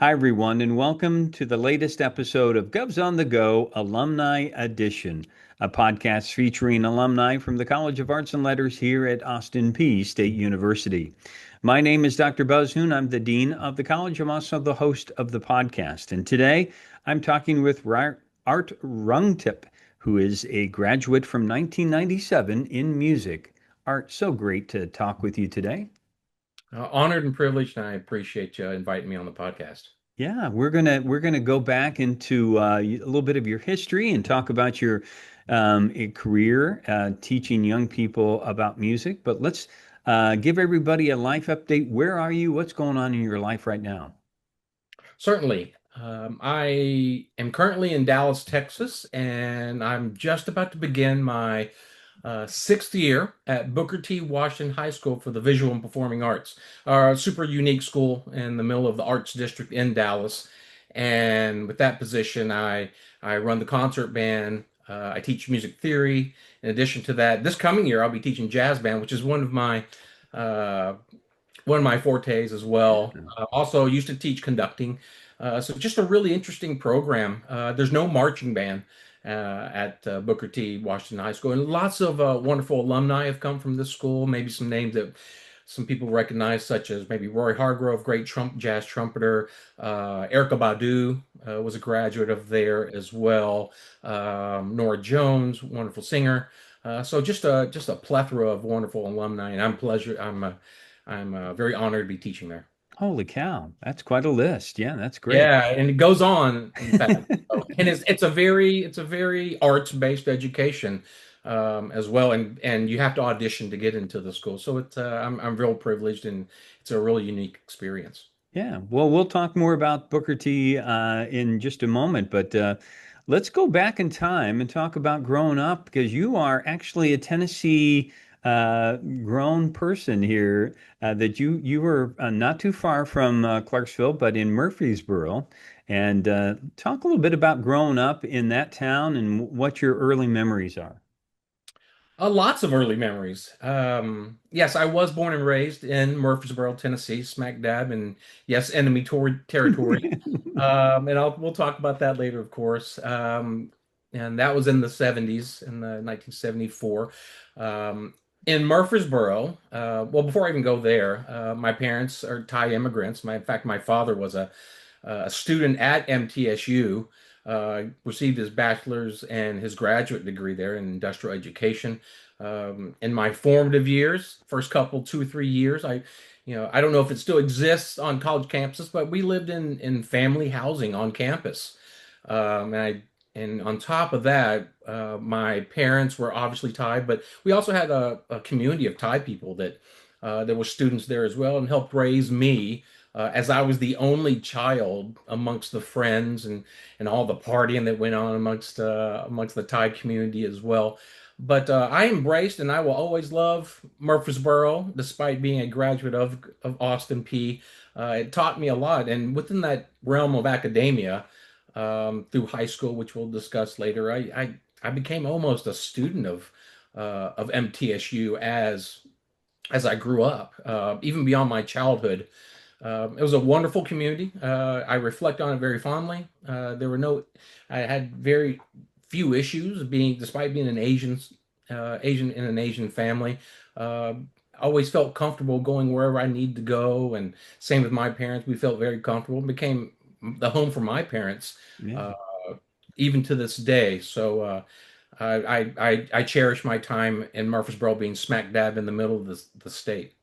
Hi, everyone, and welcome to the latest episode of Govs on the Go Alumni Edition, a podcast featuring alumni from the College of Arts and Letters here at Austin Peay State University. My name is Dr. Buzz Hoon. I'm the Dean of the College. I'm also the host of the podcast. And today I'm talking with Art Ruangtip, who is a graduate from 1997 in music. Art, so great to talk with you today. Honored and privileged, and I appreciate you inviting me on the podcast. Yeah, we're gonna go back into a little bit of your history and talk about your career teaching young people about music. But let's give everybody a life update. Where are you? What's going on in your life right now? Certainly. I am currently in Dallas, Texas, and I'm just about to begin my sixth year at Booker T. Washington High School for the Visual and Performing Arts, a super unique school in the middle of the Arts District in Dallas. And with that position, I run the concert band. I teach music theory. In addition to that, this coming year, I'll be teaching jazz band, which is uh, one of my fortes as well. Also, used to teach conducting. So just a really interesting program. There's no marching band at Booker T. Washington High School, and lots of wonderful alumni have come from this school. Maybe some names that some people recognize, such as maybe Roy Hargrove, great jazz trumpeter. Erica Badu was a graduate of there as well. Nora Jones, wonderful singer. So just a plethora of wonderful alumni, and I'm very honored to be teaching there. Holy cow, that's quite a list. Yeah, that's great. Yeah, and it goes on, in fact. And it's a very arts-based education as well, and you have to audition to get into the school. So I'm real privileged, and it's a really unique experience. Yeah, well, we'll talk more about Booker T in just a moment, but let's go back in time and talk about growing up because you are actually a Tennessee grown person here. That you were not too far from Clarksville, but in Murfreesboro, and talk a little bit about growing up in that town and what your early memories are. Lots of early memories. Yes, I was born and raised in Murfreesboro, Tennessee, smack dab, and yes, enemy territory. We'll talk about that later, of course. And that was in the 70s, in the 1974. In Murfreesboro, well, before I even go there, my parents are Thai immigrants. In fact, my father was a student at MTSU, received his bachelor's and his graduate degree there in industrial education. In my formative years, first couple, 2 or 3 years, I don't know if it still exists on college campuses, but we lived in family housing on campus. And on top of that, my parents were obviously Thai, but we also had a community of Thai people that there were students there as well and helped raise me as I was the only child amongst the friends and all the partying that went on amongst the Thai community as well. But I embraced and I will always love Murfreesboro, despite being a graduate of Austin Peay. It taught me a lot, and within that realm of academia, through high school, which we'll discuss later, I became almost a student of MTSU as I grew up, even beyond my childhood. It was a wonderful community. I reflect on it very fondly. I had very few issues despite being Asian in an Asian family. I always felt comfortable going wherever I need to go, and same with my parents. We felt very comfortable. It became the home for my parents, Yeah. uh, even to this day. So I cherish my time in Murfreesboro, being smack dab in the middle of the state.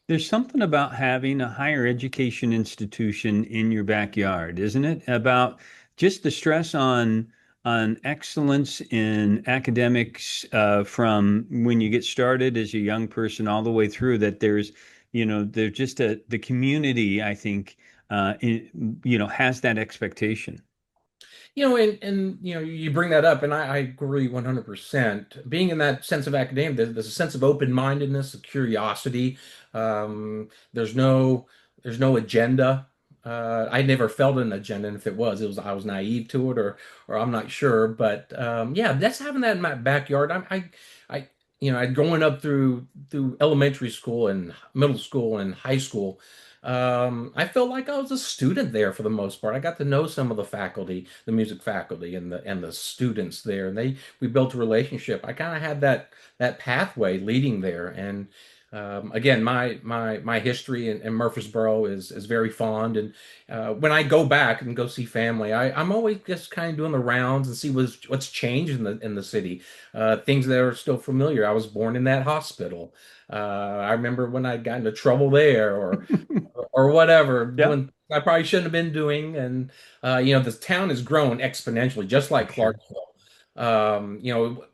There's something about having a higher education institution in your backyard, isn't it? About just the stress on excellence in academics from when you get started as a young person all the way through that they're just the community, I think, has that expectation. And you bring that up, and I agree 100%. Being in that sense of academia, there's a sense of open-mindedness, of curiosity. There's no agenda. I never felt an agenda, and if it was, I was naive to it, or I'm not sure. But yeah, that's having that in my backyard. I growing up through elementary school and middle school and high school. I felt like I was a student there for the most part. I got to know some of the faculty, the music faculty, and the students there, and we built a relationship. I kind of had that pathway leading there, and again, my history in Murfreesboro is very fond. And when I go back and go see family, I'm always just kind of doing the rounds and see what's changed in the city, things that are still familiar. I was born in that hospital. I remember when I got into trouble there, or whatever, Yeah, doing I probably shouldn't have been doing. And this town has grown exponentially, just for like sure. Clarksville.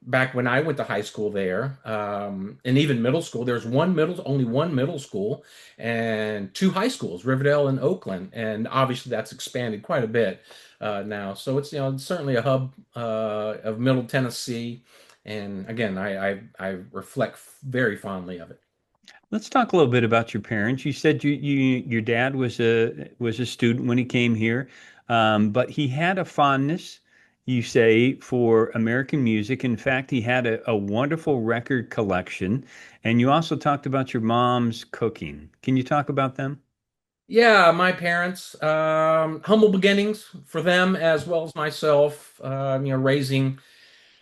Back when I went to high school there, and even middle school, there's only one middle school and two high schools, Riverdale and Oakland, and obviously that's expanded quite a bit now. So it's certainly a hub of Middle Tennessee, and again, I reflect very fondly of it. Let's talk a little bit about your parents. You said your dad was a student when he came here, but he had a fondness, you say, for American music. In fact, he had a wonderful record collection, and you also talked about your mom's cooking. Can you talk about them? Yeah, my parents, humble beginnings for them as well as myself. Raising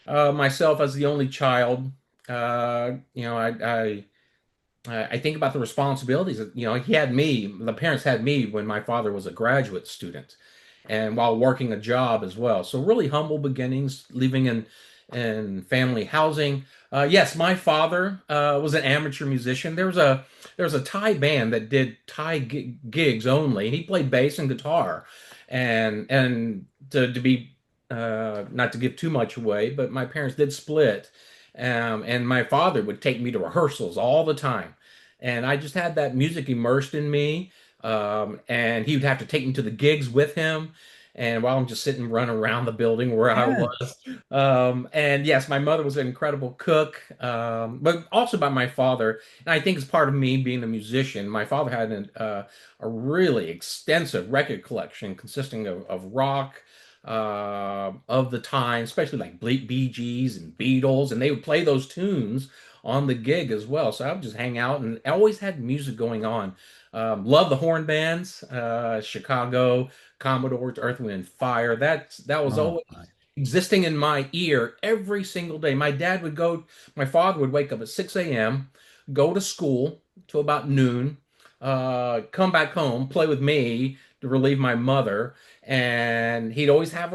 myself as the only child. I think about the responsibilities. The parents had me when my father was a graduate student, and while working a job as well. So really humble beginnings, living in family housing. Yes, my father was an amateur musician. There was a Thai band that did Thai gigs only. He played bass and guitar, and to be not to give too much away, but my parents did split. And my father would take me to rehearsals all the time. And I just had that music immersed in me. And he would have to take me to the gigs with him. And while I'm just sitting running around the building where I Yeah. was. And yes, my mother was an incredible cook, but also by my father. And I think it's part of me being a musician. My father had a really extensive record collection consisting of rock, of the time, especially like Bee Gees and Beatles, and they would play those tunes on the gig as well. So I would just hang out, and I always had music going on. Love the horn bands, Chicago, Commodores, Earth, Wind, and Fire. That was Oh always my. existing in my ear every single day. My father would wake up at 6 a.m., go to school till about noon, come back home, play with me to relieve my mother, and he'd always have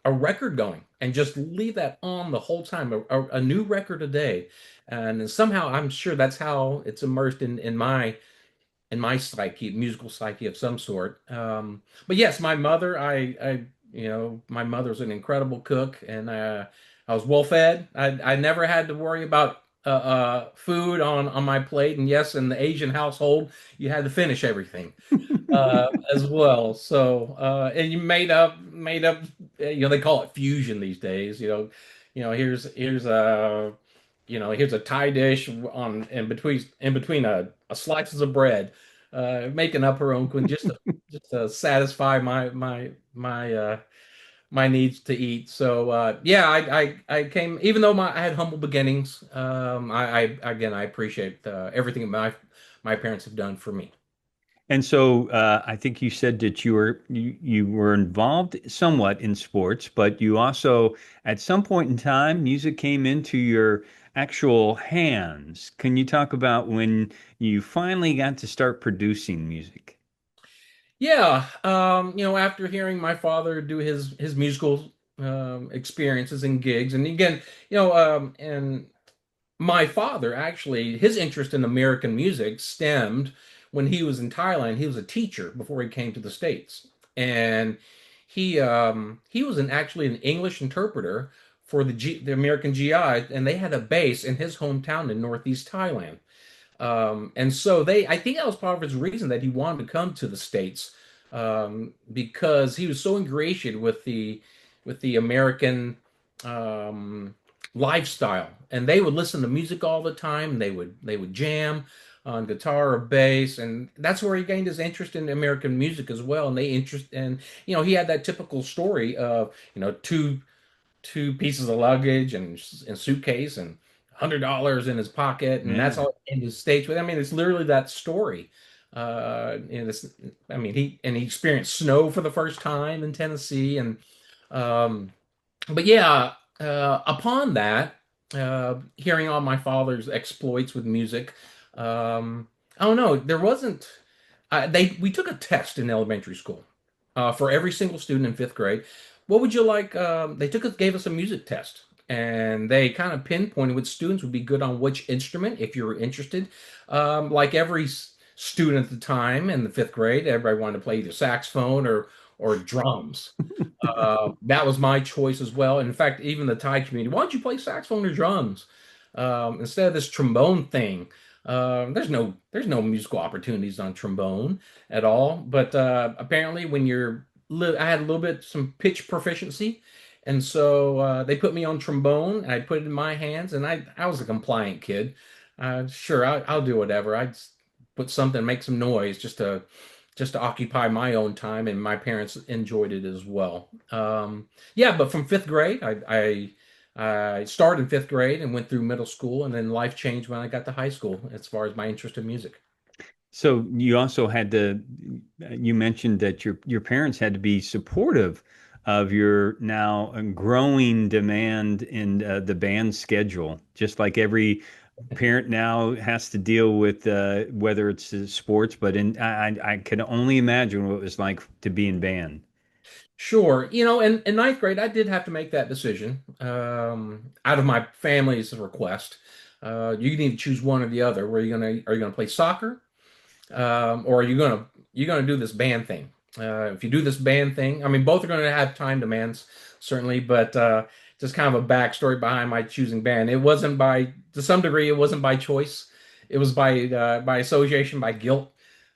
a record going and just leave that on the whole time, a new record a day. And somehow I'm sure that's how it's immersed in my psyche, musical psyche of some sort. But yes, my mother, my mother's an incredible cook, and I was well fed. I never had to worry about food on my plate. And yes, in the Asian household, you had to finish everything as well. So, and you made up. They call it fusion these days. Here's a Thai dish in between a slices of bread, making up her own cuisine just to satisfy my needs to eat. So yeah, I came even though I had humble beginnings. I appreciate everything my parents have done for me. And so I think you said that you were involved somewhat in sports, but you also, at some point in time, music came into your actual hands. Can you talk about when you finally got to start producing music? Yeah, after hearing my father do his musical experiences and gigs, and again, and my father actually, his interest in American music stemmed when he was in Thailand. He was a teacher before he came to the States, and he was actually an English interpreter for the American GI, and they had a base in his hometown in Northeast Thailand. And so I think that was part of his reason that he wanted to come to the States, because he was so ingratiated with the American um, lifestyle, and they would listen to music all the time. They would jam on guitar or bass, and that's where he gained his interest in American music as well. And he had that typical story of two pieces of luggage and suitcase and $100 in his pocket, and that's Yeah. all in his States with. I mean, it's literally that story. This, I mean, he experienced snow for the first time in Tennessee, and um, but yeah, upon that, hearing all my father's exploits with music, I don't know. There wasn't. We took a test in elementary school for every single student in fifth grade. What would you like? Gave us a music test, and they kind of pinpointed which students would be good on which instrument if you were interested. Like every student at the time in the fifth grade, everybody wanted to play either saxophone or drums. That was my choice as well. In fact, even the Thai community, why don't you play saxophone or drums instead of this trombone thing? There's no musical opportunities on trombone at all. But apparently, I had a little bit some pitch proficiency, and so they put me on trombone, and I put it in my hands, and I was a compliant kid. Sure, I'll do whatever. I just put something, make some noise, just to occupy my own time, and my parents enjoyed it as well. Yeah, but from fifth grade, I started in fifth grade and went through middle school, and then life changed when I got to high school as far as my interest in music. So you also had to, you mentioned that your parents had to be supportive of your now growing demand in the band schedule, just like every parent now has to deal with whether it's sports, but I can only imagine what it was like to be in band. Sure, in ninth grade, I did have to make that decision out of my family's request. You need to choose one or the other. Are you gonna play soccer, or you gonna do this band thing? If you do this band thing, I mean, both are gonna have time demands, certainly, but just kind of a backstory behind my choosing band. It wasn't to some degree, it wasn't by choice. It was by association, by guilt.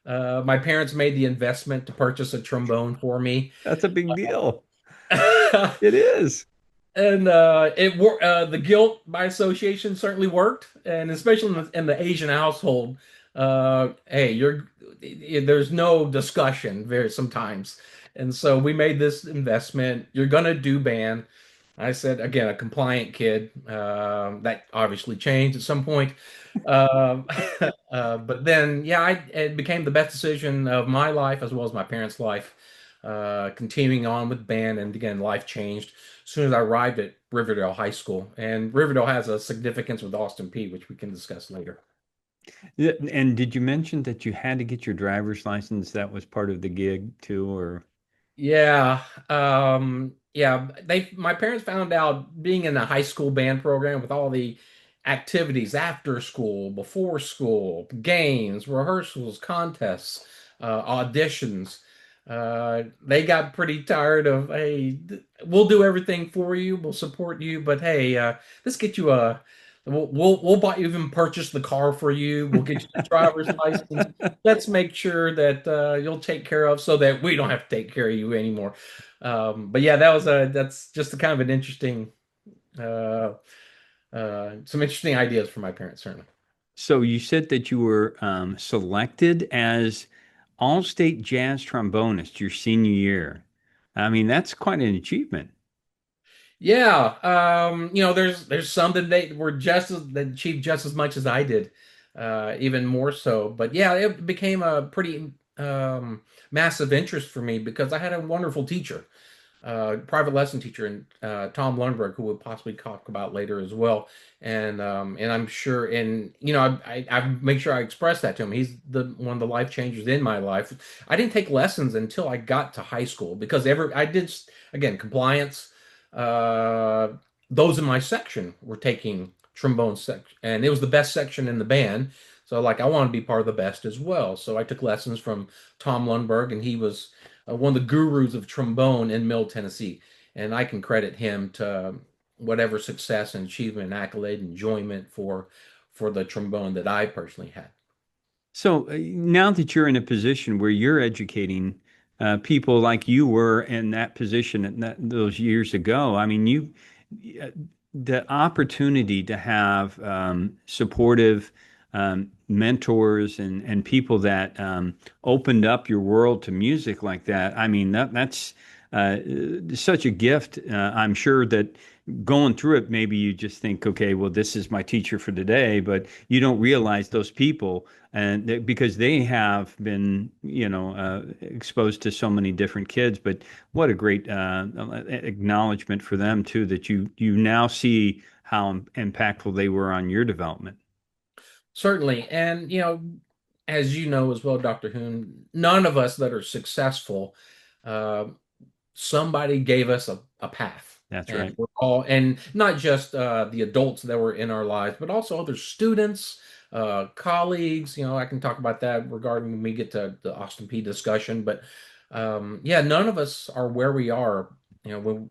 My parents made the investment to purchase a trombone for me. That's a big deal. It is. And the guilt by association certainly worked, and especially in the Asian household. Hey, there's no discussion very sometimes, and so we made this investment. You're gonna do band. I said again, a compliant kid. That obviously changed at some point. Um, but then, yeah, it became the best decision of my life as well as my parents' life. Continuing on with band, and again, life changed as soon as I arrived at Riverdale High School. And Riverdale has a significance with Austin Peay, which we can discuss later. Yeah, and did you mention that you had to get your driver's license? That was part of the gig too, or Yeah, yeah. My parents found out being in a high school band program with all the activities after school, before school, games, rehearsals, contests, auditions. They got pretty tired of, hey, we'll do everything for you, we'll support you, but hey, let's get you we'll buy you, even purchase the car for you. We'll get you the driver's license. Let's make sure that you'll take care of, so that we don't have to take care of you anymore. But yeah, that's just a kind of an interesting, uh, some interesting ideas for my parents, certainly. so you said that you were selected as all-state jazz trombonist your senior year. I mean, that's quite an achievement. Yeah, there's some that that achieved just as much as I did, even more so. But yeah, it became a pretty massive interest for me because I had a wonderful teacher, private lesson teacher, and Tom Lundberg, who we'll possibly talk about later as well. And I'm sure, and I make sure I express that to him. He's the one of the life changers in my life. I didn't take lessons until I got to high school because I did, again, compliance. Uh, those in my section were taking trombone section, and it was the best section in the band. So like I want to be part of the best as well. So I took lessons from Tom Lundberg, and he was one of the gurus of trombone in Middle Tennessee, and I can credit him to whatever success and achievement, and accolade, enjoyment for the trombone that I personally had. So now that you're in a position where you're educating people like you were in that position those years ago, I mean, uh, the opportunity to have supportive mentors and people that opened up your world to music like that, I mean, that's uh, such a gift. I'm sure that going through it, maybe you just think, okay, well, this is my teacher for today, but you don't realize those people because they have been, exposed to so many different kids. But what a great acknowledgement for them too, that you now see how impactful they were on your development. Certainly. And, as you know as well, Dr. Hoon, none of us that are successful, uh, somebody gave us a path. That's And right. we're all, and not just the adults that were in our lives, but also other students, colleagues. I can talk about that regarding when we get to the Austin P discussion. But yeah, none of us are where we are, when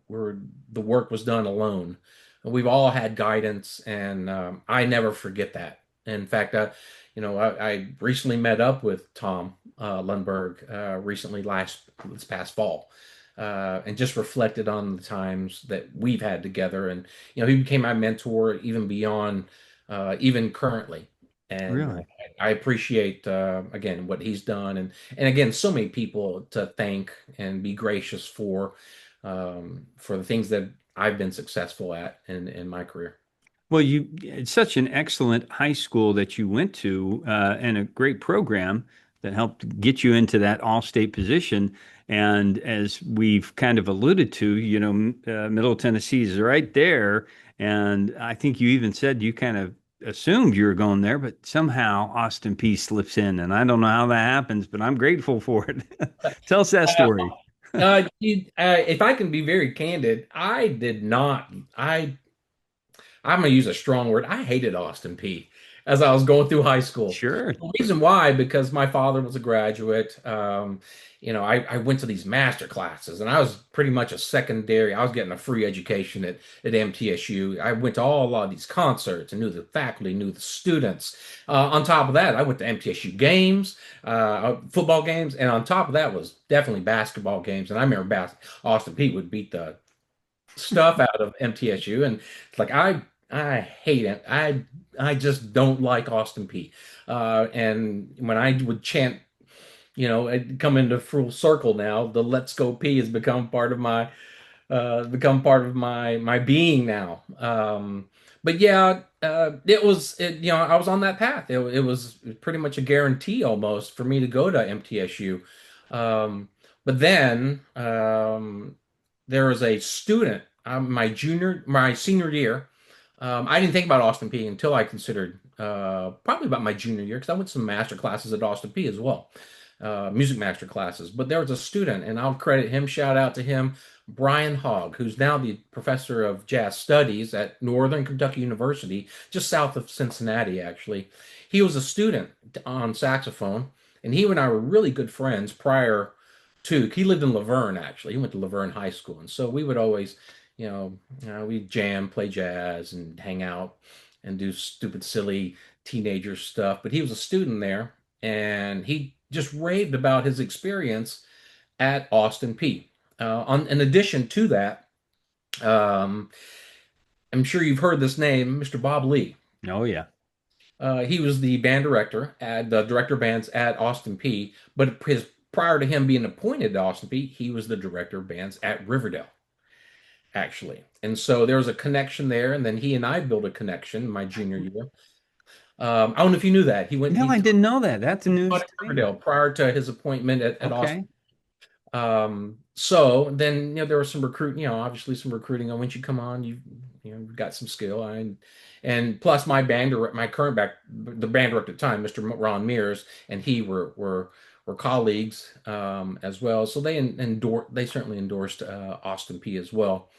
the work was done alone. We've all had guidance, and I never forget that. In fact, I recently met up with Tom Lundberg recently this past fall, and just reflected on the times that we've had together. And he became my mentor even beyond, even currently. And Really. I appreciate again what he's done, and again so many people to thank and be gracious for the things that I've been successful at in my career. Well, it's such an excellent high school that you went to, and a great program that helped get you into that all-state position. And as we've kind of alluded to, Middle Tennessee is right there. And I think you even said you kind of assumed you were going there, but somehow Austin Peay slips in. And I don't know how that happens, but I'm grateful for it. Tell us that story. If I can be very candid, I did not. I'm going to use a strong word. I hated Austin Peay as I was going through high school. Sure. The reason why, because my father was a graduate. I went to these master classes, and I was pretty much I was getting a free education at MTSU. I went to a lot of these concerts and knew the faculty, knew the students. On top of that, I went to MTSU games, football games, and on top of that was definitely basketball games. And I remember Austin Peay would beat the stuff out of MTSU, and it's like I hate it. I just don't like Austin Peay. And when I would chant, it come into full circle now. The "Let's Go P" has become part of my being now. But yeah, I was on that path. It was pretty much a guarantee almost for me to go to MTSU. But then there was a student, my senior year. I didn't think about Austin Peay until I considered probably about my junior year, because I went to some master classes at Austin Peay as well, music master classes. But there was a student, and I'll credit him, shout out to him, Brian Hogg, who's now the professor of jazz studies at Northern Kentucky University, just south of Cincinnati, actually. He was a student on saxophone, and he and I were really good friends prior to. He lived in Laverne, actually. He went to Laverne High School, and so we would always, we jam, play jazz, and hang out and do stupid, silly teenager stuff. But he was a student there, and he just raved about his experience at Austin Peay. In addition to that, um, I'm sure you've heard this name, Mr. Bob Lee. Oh, yeah. He was the band director at the director of bands at Austin Peay, but prior to him being appointed to Austin Peay, he was the director of bands at Riverdale, actually. And so there was a connection there, and then he and I built a connection my junior year. I don't know if you knew that. No, I didn't know that. That's news Taught at to me. Riverdale prior to his appointment at Austin. Okay. So then, there was some recruiting, obviously some recruiting on when you come on, you've got some skill. And plus my current the band director at the time, Mr. Ron Mears, and he were colleagues, as well. So they certainly endorsed, Austin Peay as well.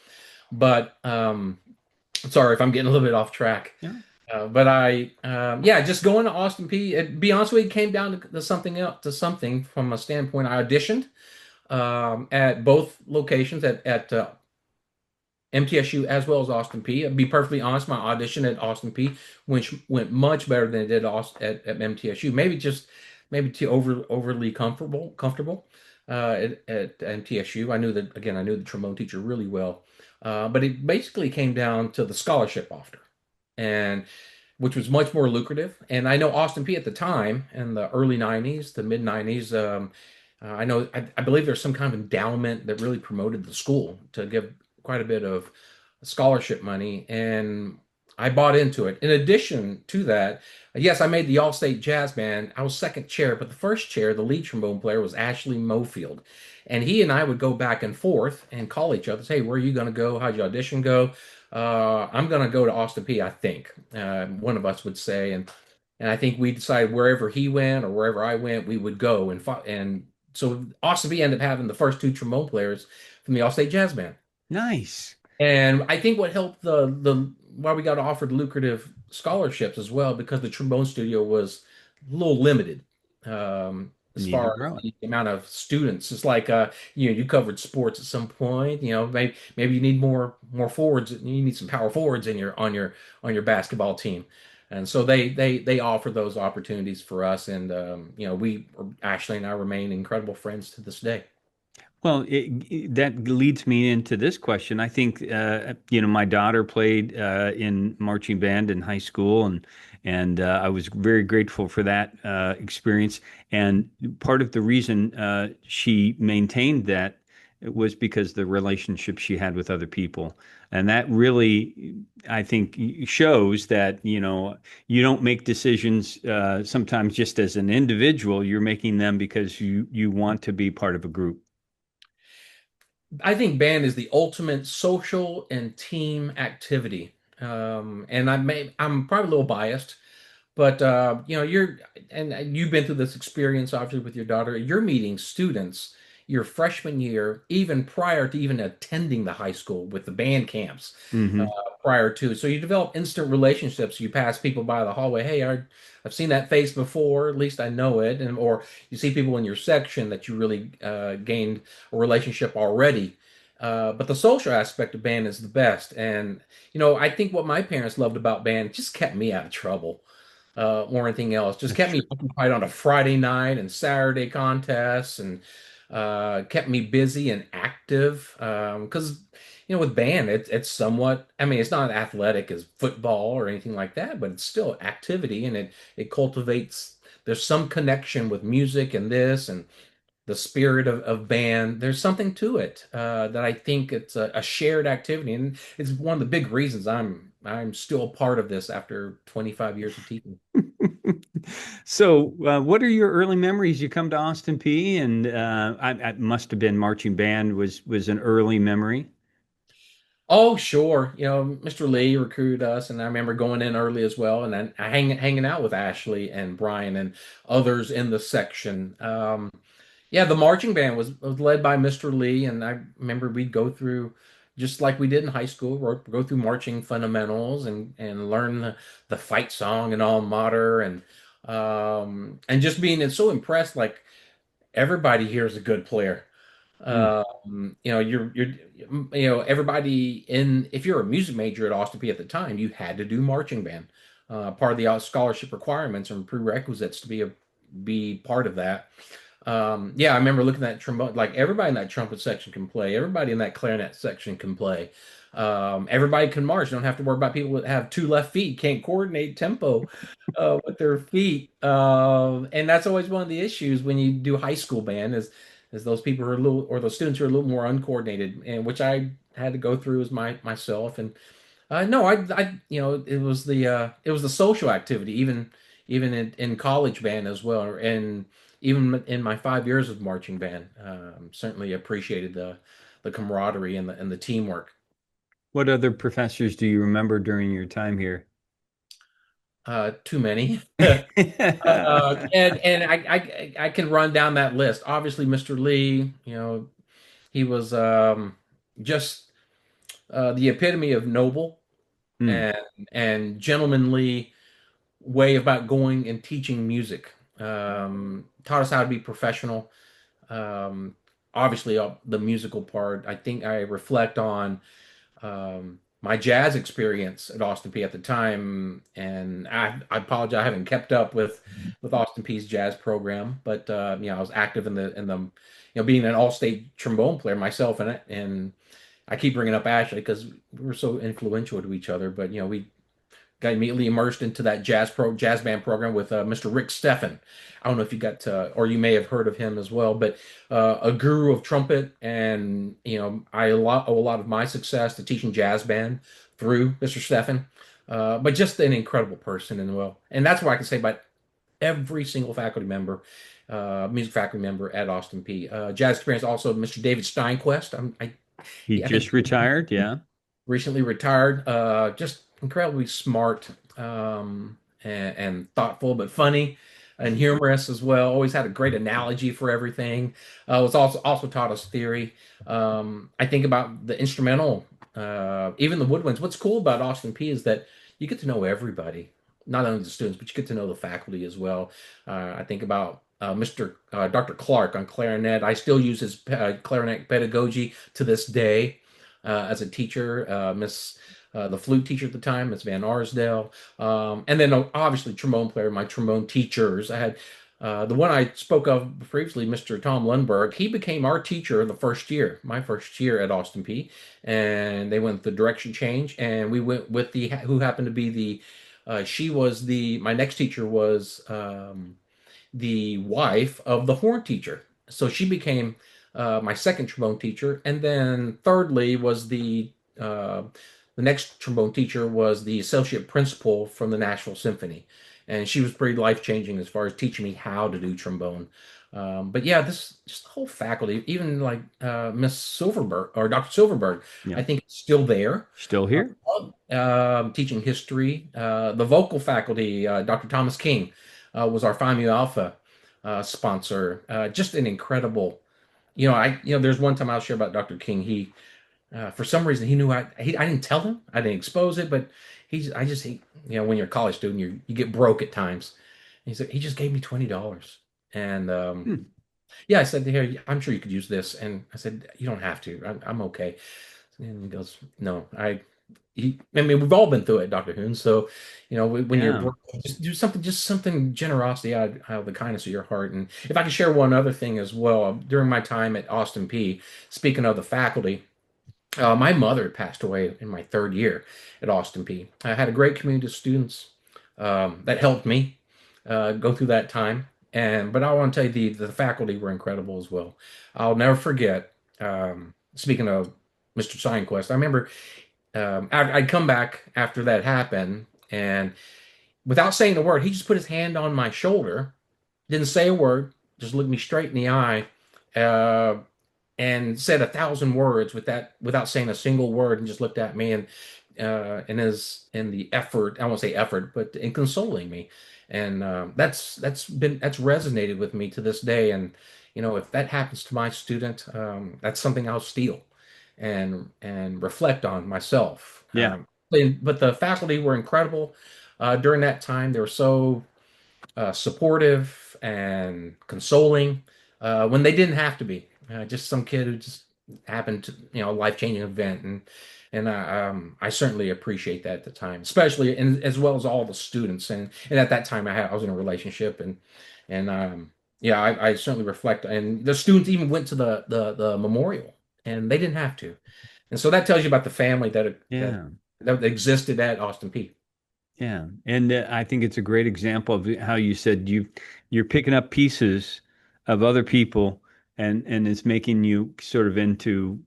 But, sorry if I'm getting a little bit off track. Yeah. But yeah, just going to Austin Peay. Be honest with you, it came down to something else, to something from a standpoint. I auditioned at both locations at MTSU as well as Austin Peay. To be perfectly honest, my audition at Austin Peay went much better than it did at MTSU. Maybe too overly comfortable at MTSU. I knew the trombone teacher really well, but it basically came down to the scholarship offer, and which was much more lucrative. And I know Austin Peay at the time in the early '90s, the mid '90s. I believe there's some kind of endowment that really promoted the school to give quite a bit of scholarship money, and I bought into it. In addition to that, yes, I made the All-State Jazz Band. I was second chair, but the first chair, the lead trombone player, was Ashley Mofield, and he and I would go back and forth and call each other, say, "Where are you going to go? How'd your audition go?" I'm going to go to Austin Peay, I think. One of us would say, and I think we decided wherever he went or wherever I went, we would go and so Austin Peay ended up having the first two trombone players from the All-State Jazz Band. Nice. And I think what helped the why we got offered lucrative scholarships as well, because the trombone studio was a little limited as Need to far as grow it. the amount of students. It's like you covered sports at some point. Maybe you need more forwards. You need some power forwards in your on your basketball team. And so they offer those opportunities for us, and we Ashley and I remain incredible friends to this day. Well, that leads me into this question. I think, my daughter played in marching band in high school, and I was very grateful for that experience. And part of the reason she maintained that was because the relationship she had with other people, and that really, I think, shows that you don't make decisions sometimes just as an individual. You're making them because you want to be part of a group. I think band is the ultimate social and team activity. And I'm probably a little biased, but you've been through this experience obviously with your daughter. You're meeting students your freshman year, even prior to even attending the high school with the band camps uh, Hmm. prior to. So you develop instant relationships. You pass people by the hallway. Hey, I've seen that face before. At least I know it. And or you see people in your section that you really gained a relationship already. But the social aspect of band is the best. And I think what my parents loved about band just kept me out of trouble or anything else. Just That's kept me true. occupied on a Friday night and Saturday contests, and kept me busy and active. Because with band, it's somewhat. I mean, it's not athletic as football or anything like that, but it's still activity, and it cultivates. There's some connection with music and this and the spirit of band. There's something to it that I think it's a shared activity, and it's one of the big reasons I'm still part of this after 25 years of teaching. So, what are your early memories? You come to Austin P, and I must have been marching band was an early memory. Oh, sure. Mr. Lee recruited us, and I remember going in early as well, and then hanging out with Ashley and Brian and others in the section. Yeah, the marching band was led by Mr. Lee, and I remember we'd go through just like we did in high school, go through marching fundamentals and learn the fight song and alma mater, and just being so impressed. Like everybody here is a good player. Mm. Everybody in, if you're a music major at Austin Peay at the time, you had to do marching band. Part of the scholarship requirements and prerequisites to be part of that. Yeah, I remember looking at trombone, like everybody in that trumpet section can play, everybody in that clarinet section can play. Everybody can march. You don't have to worry about people that have two left feet, can't coordinate tempo with their feet. And that's always one of the issues when you do high school band is those people who are a little, or those students who are a little more uncoordinated, and which I had to go through as myself. And no, it was the social activity, even in college band as well, and even in my 5 years of marching band, certainly appreciated the camaraderie and the teamwork. What other professors do you remember during your time here? Too many. And I can run down that list. Obviously, Mr. Lee, he was just the epitome of noble Mm. and gentlemanly way about going and teaching music. Taught us how to be professional. Um, Obviously, the musical part. I think I reflect on my jazz experience at Austin Peay at the time, and I apologize, I haven't kept up with Austin Peay's jazz program, but I was active in the being an all-state trombone player myself in it, and I keep bringing up Ashley because we were so influential to each other. But we got immediately immersed into that jazz band program with Mr. Rick Steffen. I don't know if you got or you may have heard of him as well, but a guru of trumpet, and owe a lot of my success to teaching jazz band through Mr. Steffen. But just an incredible person, and that's what I can say about every single faculty member, music faculty member at Austin Peay. Jazz experience also Mr. David Steinquest. He I think just retired. Yeah. recently retired. Just incredibly smart, and thoughtful, but funny and humorous as well. Always had a great analogy for everything. Was also taught us theory. I think about the instrumental, even the woodwinds. What's cool about Austin Peay is that you get to know everybody, not only the students, but you get to know the faculty as well. I think about Mr. Dr. Clark on clarinet. I still use his clarinet pedagogy to this day as a teacher. Miss the flute teacher at the time, Miss Van Arsdale, and then obviously trombone player. My trombone teachers. I had the one I spoke of previously, Mr. Tom Lundberg. He became our teacher the first year, my first year at Austin Peay, and they went the direction change, and we went with the who happened to be the. She was my next teacher was the wife of the horn teacher. So she became my second trombone teacher, and then thirdly was the next trombone teacher was the associate principal from the Nashville Symphony, and she was pretty life changing as far as teaching me how to do trombone. But yeah, this just the whole faculty, even like Miss Silverberg or Dr. Silverberg, Yeah. I think it's still there, Still here. teaching history. The vocal faculty, Dr. Thomas King, was our Phi Mu Alpha sponsor. Just an incredible, there's one time I'll share about Dr. King. For some reason, he knew I didn't tell him, I didn't expose it, but when you're a college student, you get broke at times. And he just gave me $20, and Hmm. yeah, I said, here, I'm sure you could use this, and I said, you don't have to, I'm okay. And he goes, no, I mean, we've all been through it, Dr. Hoon. So, when you're Yeah. broke, just do something, generosity out of the kindness of your heart. And if I could share one other thing as well, during my time at Austin Peay, speaking of the faculty, my mother passed away in my third year at Austin Peay. I had a great community of students that helped me go through that time. But I want to tell you, the faculty were incredible as well. I'll never forget. Speaking of Mr. Signquest, I remember I'd come back after that happened, and without saying a word, he just put his hand on my shoulder, didn't say a word, just looked me straight in the eye, uh, and said 1,000 words without saying a single word, and just looked at me and in the effort, I won't say effort, but in consoling me, and that's resonated with me to this day. And if that happens to my student, that's something I'll steal and reflect on myself. Yeah. But the faculty were incredible during that time. They were so supportive and consoling when they didn't have to be. Just some kid who just happened to, a life-changing event, and I certainly appreciate that at the time, especially and as well as all the students. And at that time, I was in a relationship, and yeah, I certainly reflect. And the students even went to the memorial, and they didn't have to. And so that tells you about the family Yeah. that existed at Austin Peay. Yeah. And I think it's a great example of how you said you're picking up pieces of other people and it's making you sort of into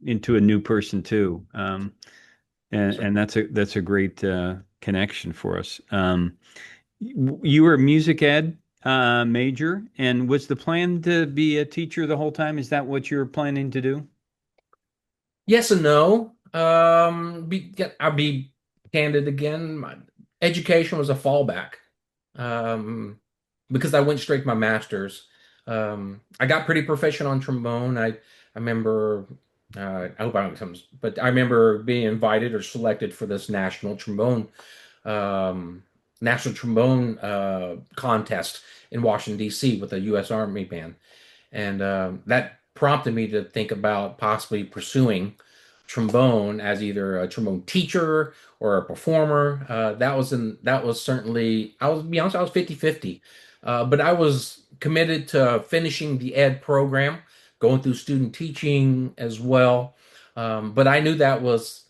a new person too. And that's a great connection for us. You were a music ed major, and was the plan to be a teacher the whole time? Is that what you were planning to do? Yes and no. I'll be candid again. My education was a fallback because I went straight to my master's. I got pretty proficient on trombone. I remember. I hope I don't come, but I remember being invited or selected for this um, national trombone contest in Washington D.C. with the U.S. Army band, and that prompted me to think about possibly pursuing trombone as either a trombone teacher or a performer. That was certainly, I was, to be honest, I was 50-50. But I was committed to finishing the ed program, going through student teaching as well. But I knew that was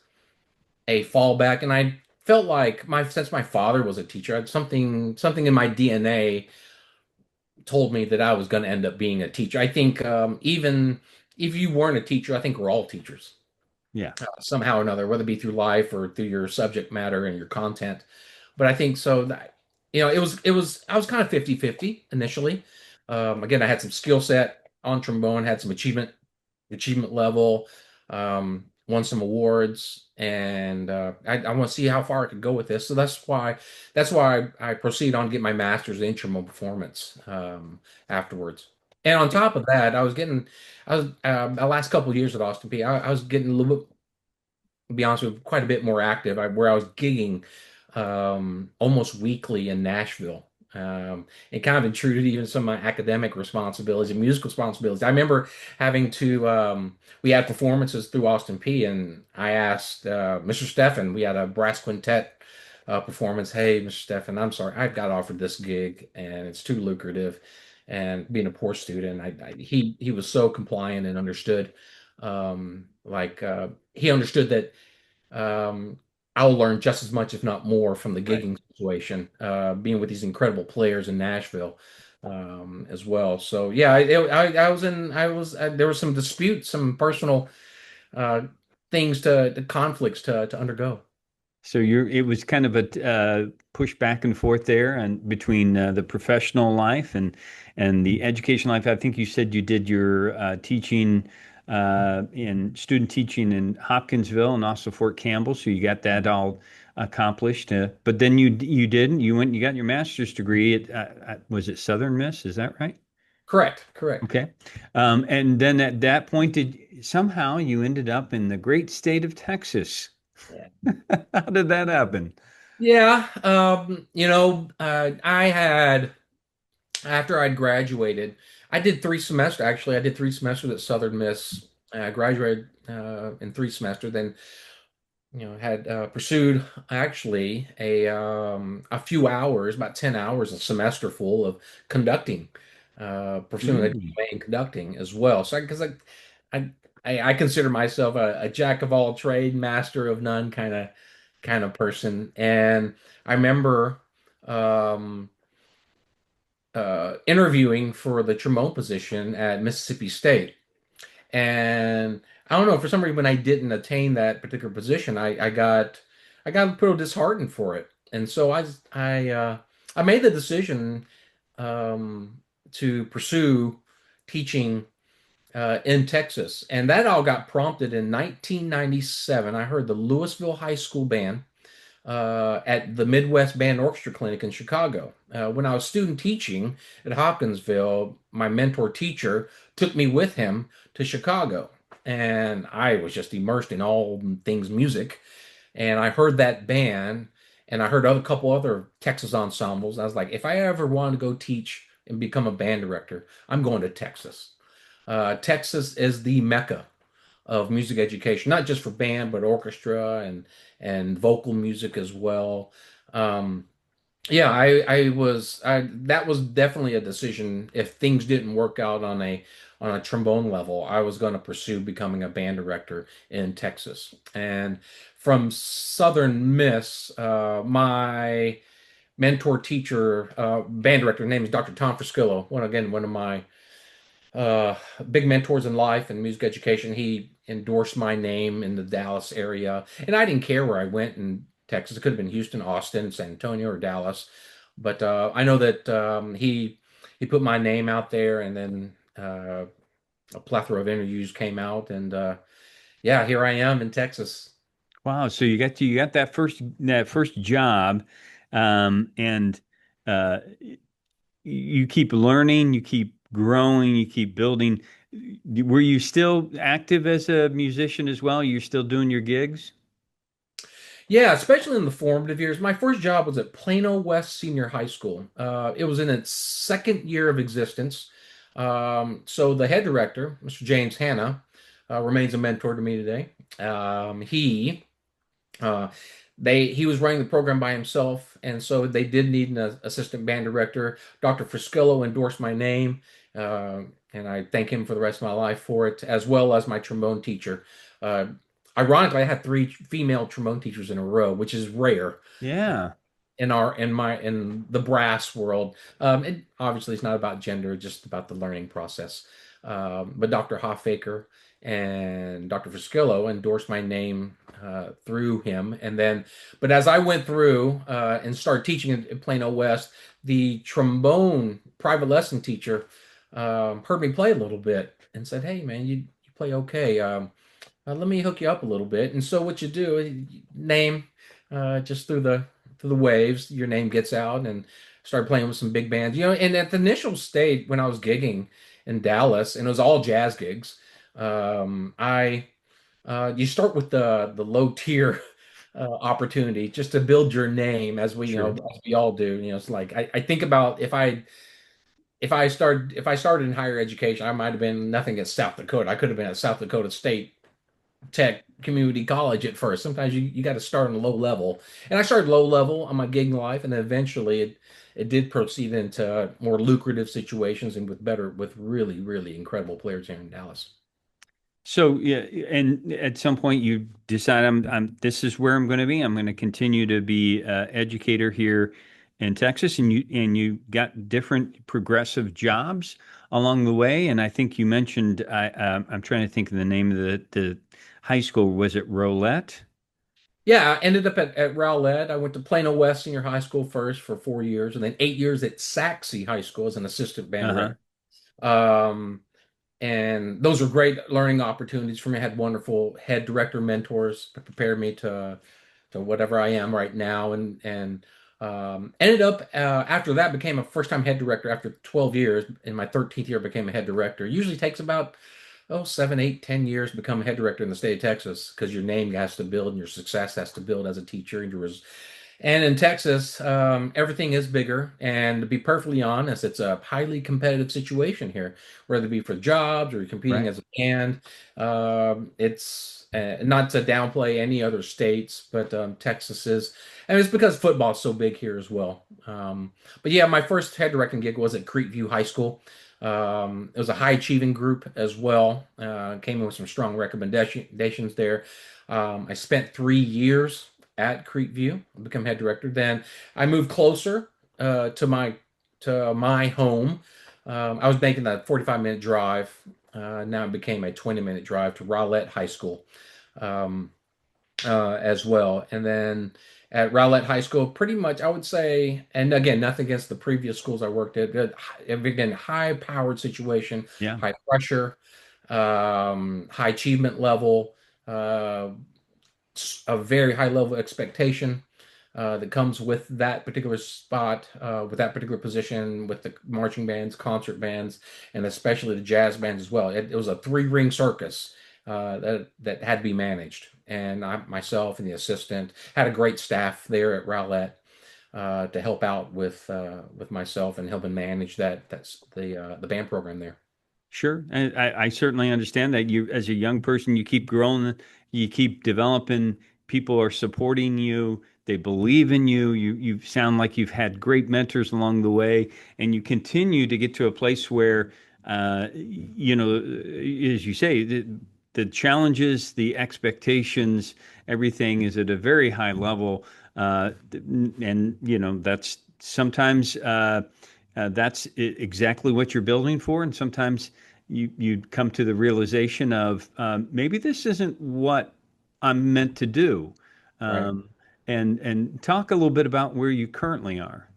a fallback, and I felt like my since my father was a teacher, I had something in my DNA told me that I was going to end up being a teacher. I think even if you weren't a teacher, I think we're all teachers Yeah. somehow or another, whether it be through life or through your subject matter and your content. But I think so that it was I was kind of 50-50 initially. Again, I had some skill set on trombone, had some achievement level, won some awards, and I want to see how far I could go with this. So that's why I proceed on to get my master's in trombone performance afterwards. And on top of that, I was the last couple of years at Austin Peay, I was getting a little bit, to be honest with you, quite a bit more active. Where I was gigging almost weekly in Nashville. It kind of intruded even some of my academic responsibilities and musical responsibilities. I remember having to, we had performances through Austin P, and I asked Mr. Steffen, we had a brass quintet performance. Hey, Mr. Steffen, I'm sorry, I got offered this gig and it's too lucrative. And being a poor student, he was so compliant and understood. He understood that I'll learn just as much, if not more, from the Right. gigging situation, being with these incredible players in Nashville as well. So yeah, there was some disputes, some personal uh, things the conflicts to undergo. So it was kind of a push back and forth there, and between the professional life and the education life. I think you said you did your teaching in student teaching in Hopkinsville and also Fort Campbell, so you got that all accomplished. But then you didn't. You went. You got your master's degree at was it Southern Miss? Is that right? Correct, correct. Okay. And then at that point, somehow you ended up in the great state of Texas. Yeah. How did that happen? Yeah, I had after I'd graduated, I did 3 semesters. Actually, I did 3 semesters at Southern Miss. I graduated in 3 semesters. Then had pursued actually a few hours, about 10 hours a semester full of conducting, pursuing a Mm. DMA in conducting as well. So because I, I consider myself a jack of all trade, master of none kind of person. And I remember um, interviewing for the trombone position at Mississippi State. And I don't know, for some reason, when I didn't attain that particular position, I got a little disheartened for it. And so I made the decision um, to pursue teaching in Texas. And that all got prompted in 1997. I heard the Louisville High School Band at the Midwest Band Orchestra Clinic in Chicago. When I was student teaching at Hopkinsville, my mentor teacher took me with him to Chicago. And I was just immersed in all things music. And I heard that band and I heard a couple other Texas ensembles. I was like, if I ever want to go teach and become a band director, I'm going to Texas. Texas is the mecca of music education, not just for band, but orchestra and vocal music as well. Um, yeah, that was definitely a decision. If things didn't work out on a trombone level, I was going to pursue becoming a band director in Texas. And from Southern Miss, my mentor teacher, band director, name is Dr. Tom Friscillo. One of my uh, big mentors in life and music education. He endorsed my name in the Dallas area, and I didn't care where I went in Texas. It could have been Houston, Austin, San Antonio, or Dallas, but I know that he put my name out there, and then a plethora of interviews came out, and yeah, here I am in Texas. Wow. So you got that first job, and uh, you keep learning, you keep growing, you keep building. Were you still active as a musician as well? You're still doing your gigs? Yeah, especially in the formative years. My first job was at Plano West Senior High School. It was in its second year of existence. So the head director, Mr. James Hanna, remains a mentor to me today. Uh, he was running the program by himself, and so they did need an assistant band director. Dr. Friscillo endorsed my name, uh, and I thank him for the rest of my life for it, as well as my trombone teacher. Uh, Ironically, I had three female trombone teachers in a row, which is rare Yeah, in the brass world. And obviously, it's not about gender, just about the learning process. But Dr. Hoffaker and Dr. Friscillo endorsed my name through him, and then, but as I went through and started teaching in Plano West, the trombone private lesson teacher heard me play a little bit and said, "Hey, man, you play okay. Let me hook you up a little bit." And so what you do, name just through the waves, your name gets out, and started playing with some big bands. And at the initial stage when I was gigging in Dallas, and it was all jazz gigs, I you start with the low tier opportunity just to build your name, as sure. as we all do. It's like I think about if I started in higher education, I might have been nothing at South Dakota. I could have been at South Dakota State Tech Community College at first. Sometimes you got to start on a low level, and I started low level on my gigging life, and then eventually it did proceed into more lucrative situations and with really incredible players here in Dallas. So yeah, and at some point you decide this is where I'm going to be. I'm going to continue to be educator here in Texas, and you got different progressive jobs along the way. And I think you mentioned I'm trying to think of the name of the high school. Was it Rolette? Yeah, I ended up at Rowlett. I went to Plano West Senior High School first for 4 years, and then 8 years at Saxe High School as an assistant band Uh-huh. director. Um, and those were great learning opportunities for me. I had wonderful head director mentors that prepared me to whatever I am right now, and ended up after that became a first time head director after 12 years. In my 13th year, became a head director. It usually takes about 7, 8, 10 years to become a head director in the state of Texas because your name has to build and your success has to build as a teacher and in Texas, everything is bigger. And to be perfectly honest, it's a highly competitive situation here, whether it be for jobs or you're competing Right. as a band. It's not to downplay any other states, but Texas is, and it's because football is so big here as well. But yeah, my first head directing gig was at Creekview High School. It was a high achieving group as well. Came in with some strong recommendations there. I spent 3 years at Creekview, become head director. Then I moved closer to my home. I was making that 45-minute drive. Now it became a 20-minute drive to Rowlett High School um, as well. And then at Rowlett High School, pretty much I would say, and again, nothing against the previous schools I worked at, but again, high-powered situation, Yeah. high pressure, high achievement level. A very high level expectation that comes with that particular spot, with that particular position, with the marching bands, concert bands, and especially the jazz bands as well. It was a three-ring circus that had to be managed, and I myself and the assistant had a great staff there at Rowlett to help out with myself and helping manage that's the band program there. Sure. And I certainly understand that you, as a young person, you keep growing, you keep developing. People are supporting you. They believe in you. You sound like you've had great mentors along the way, and you continue to get to a place where, as you say, the challenges, the expectations, everything is at a very high level. And that's sometimes. That's exactly what you're building for, and sometimes you come to the realization of maybe this isn't what I'm meant to do. Right. Um, and talk a little bit about where you currently are.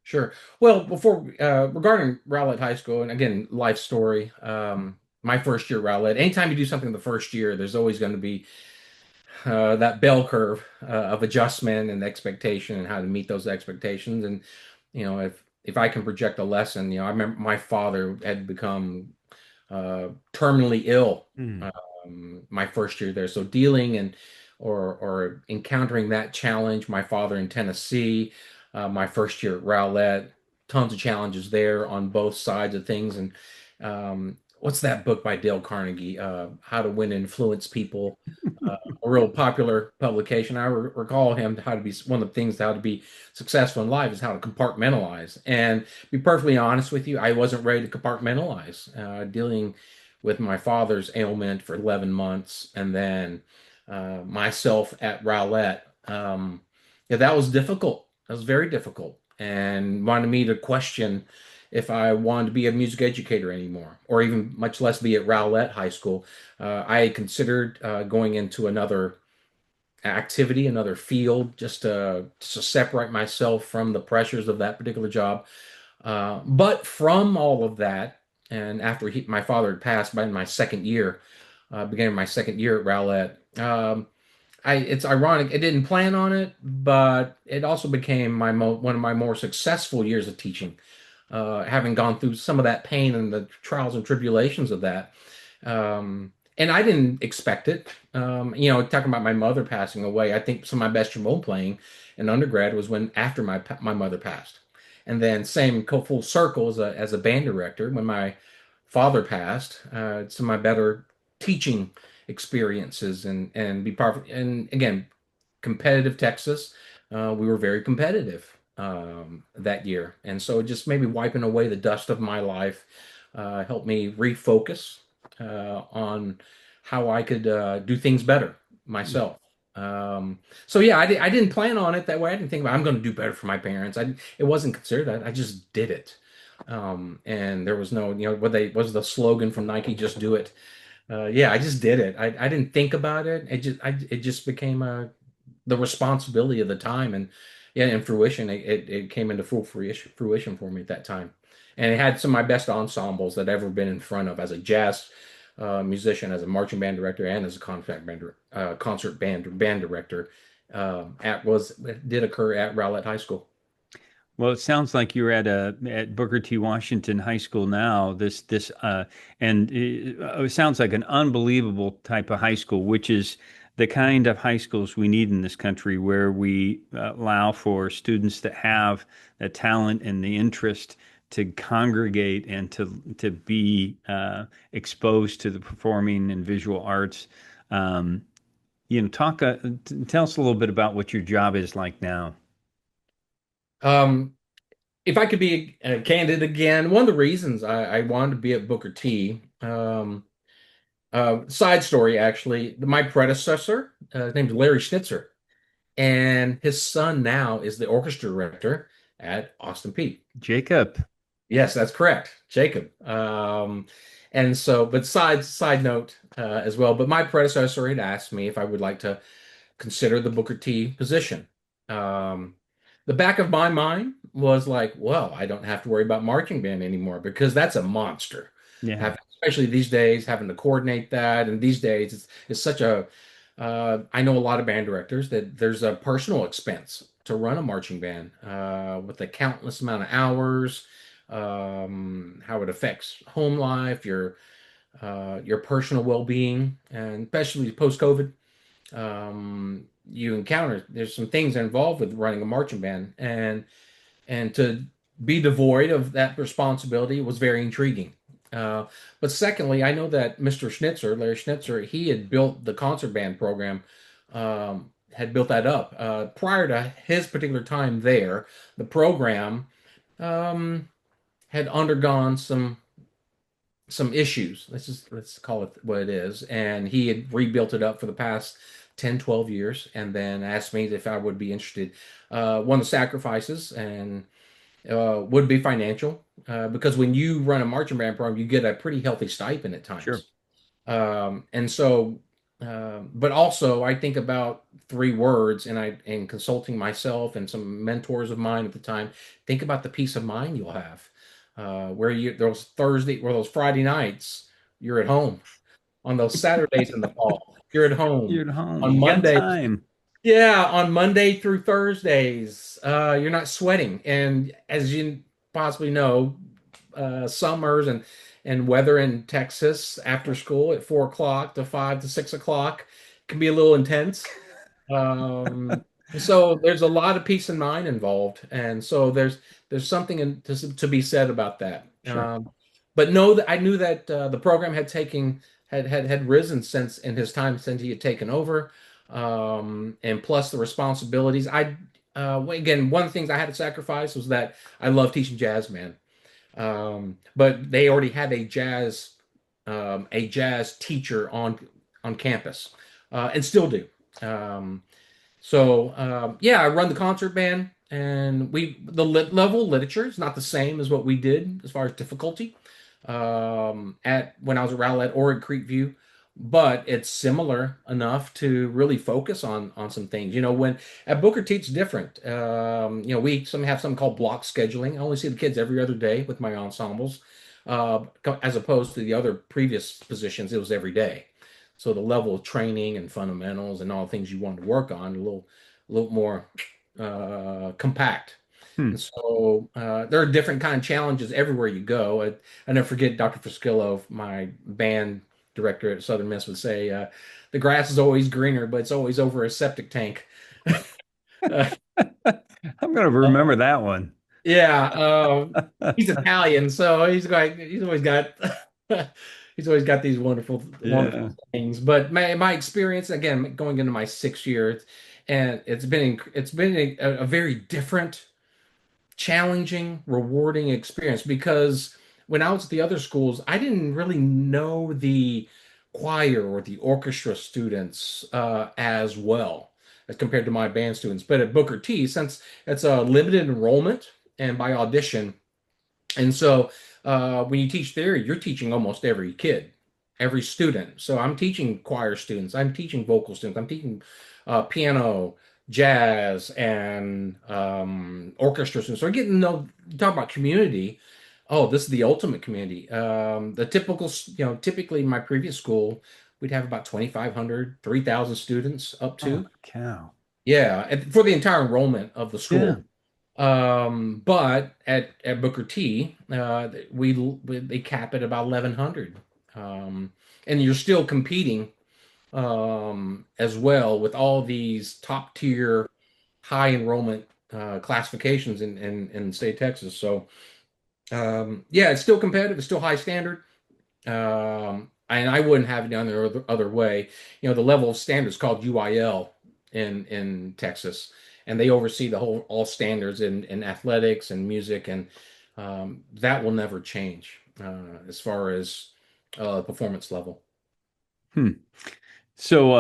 Sure. Well, before regarding Rowlett High School, and again, life story. My first year at Rowlett. Anytime you do something the first year, there's always going to be that bell curve of adjustment and expectation, and how to meet those expectations. And if I can project a lesson, I remember my father had become terminally ill Mm. my first year there. So dealing and or encountering that challenge, my father in Tennessee, my first year at Rowlett, tons of challenges there on both sides of things. And what's that book by Dale Carnegie? How to Win and Influence People. A real popular publication. I recall him how to be one of the things how to be successful in life is how to compartmentalize. And be perfectly honest with you, I wasn't ready to compartmentalize. Dealing with my father's ailment for 11 months, and then myself at Rowlett. Yeah, that was difficult. That was very difficult, and wanted me to question if I wanted to be a music educator anymore, or even much less be at Rowlett High School. I had considered going into another activity, another field, just to separate myself from the pressures of that particular job. But from all of that, and after my father had passed by my second year, beginning of my second year at Rowlett, it's ironic. I didn't plan on it, but it also became one of my more successful years of teaching, having gone through some of that pain and the trials and tribulations of that. And I didn't expect it. Talking about my mother passing away, I think some of my best trombone playing in undergrad was when after my mother passed, and then same full circle as a band director when my father passed. Some of my better teaching experiences and be part of, and again, competitive Texas. We were very competitive that year, and so just maybe wiping away the dust of my life helped me refocus on how I could do things better myself. So yeah, I didn't plan on it that way. I didn't think about I'm going to do better for my parents. It wasn't considered. I just did it. And there was no, what they was the slogan from Nike, just do it. Yeah, I just did it. I didn't think about it. It just became the responsibility of the time, and yeah, in fruition, it came into full fruition for me at that time, and it had some of my best ensembles that I've ever been in front of as a jazz musician, as a marching band director, and as a concert band director. At was Did occur at Rowlett High School. Well, it sounds like you're at Booker T. Washington High School now. And it sounds like an unbelievable type of high school, which is the kind of high schools we need in this country, where we allow for students that have the talent and the interest to congregate and to be exposed to the performing and visual arts. Um, talk. Tell us a little bit about what your job is like now. Um, if I could be candid again, one of the reasons I wanted to be at Booker T. Side story, actually, my predecessor, his name's Larry Schnitzer, and his son now is the orchestra director at Austin Peay. Jacob. Yes, that's correct, Jacob. And so, but side note as well. But my predecessor had asked me if I would like to consider the Booker T position. Um, the back of my mind was like, well, I don't have to worry about marching band anymore because that's a monster. Yeah, Especially these days, having to coordinate that. And these days, it's such a, I know a lot of band directors that there's a personal expense to run a marching band with the countless amount of hours, how it affects home life, your personal well-being, and especially post-COVID. You encounter there's some things involved with running a marching band, and to be devoid of that responsibility was very intriguing. But secondly, I know that Mr. Schnitzer, Larry Schnitzer, he had built the concert band program, had built that up. Prior to his particular time there, the program um, had undergone some issues. Let's call it what it is. And he had rebuilt it up for the past 10, 12 years, and then asked me if I would be interested. One of the sacrifices and would be financial, because when you run a marching band program, you get a pretty healthy stipend at sure. times. And so, but also I think about three words, and in consulting myself and some mentors of mine at the time, think about the peace of mind you'll have, where those Friday nights, you're at home. On those Saturdays in the fall, you're at home. You're at home. On You got Mondays, time. yeah, on Monday through Thursdays, you're not sweating. And as you possibly know, summers and weather in Texas after school at 4 o'clock to 5 to 6 o'clock can be a little intense. Um, so there's a lot of peace of mind involved, and so there's something to be said about that. Sure. but no, I knew that the program had taken had risen since in his time since he had taken over, and plus the responsibilities. Again, one of the things I had to sacrifice was that I love teaching jazz, man. But they already had a jazz teacher on campus, and still do. Um, yeah, I run the concert band, and the level of literature is not the same as what we did as far as difficulty at when I was at Rowlett or at Creekview, but it's similar enough to really focus on some things. When at Booker T it's different. We have something called block scheduling. I only see the kids every other day with my ensembles, as opposed to the other previous positions, it was every day. So the level of training and fundamentals and all the things you want to work on a little more compact. Hmm. And so there are different kind of challenges everywhere you go. I never forget Dr. Friskillo, my band director at Southern Miss, would say, "The grass is always greener, but it's always over a septic tank." Uh, I'm going to remember that one. yeah, he's Italian, so he's always got he's always got these wonderful wonderful Yeah. things. But my experience again, going into my 6 years, and it's been a very different, challenging, rewarding experience because when I was at the other schools, I didn't really know the choir or the orchestra students as well as compared to my band students. But at Booker T, since it's a limited enrollment and by audition, and so when you teach theory, you're teaching almost every kid, every student. So I'm teaching choir students, I'm teaching vocal students, I'm teaching piano, jazz, and orchestra students. So I'm getting to know, you talk about community. Oh, this is the ultimate community. Typically in my previous school, we'd have about 2,500, 3,000 students up Holy to. cow. Yeah, and for the entire enrollment of the Yeah. school. But at Booker T, they cap it about 1,100, and you're still competing as well with all these top tier, high enrollment classifications in the state of Texas. So yeah, it's still competitive. It's still high standard. And I wouldn't have it done the other way. The level of standards called UIL in Texas, and they oversee the whole all standards in athletics and music, and that will never change as far as performance level. Hmm. So,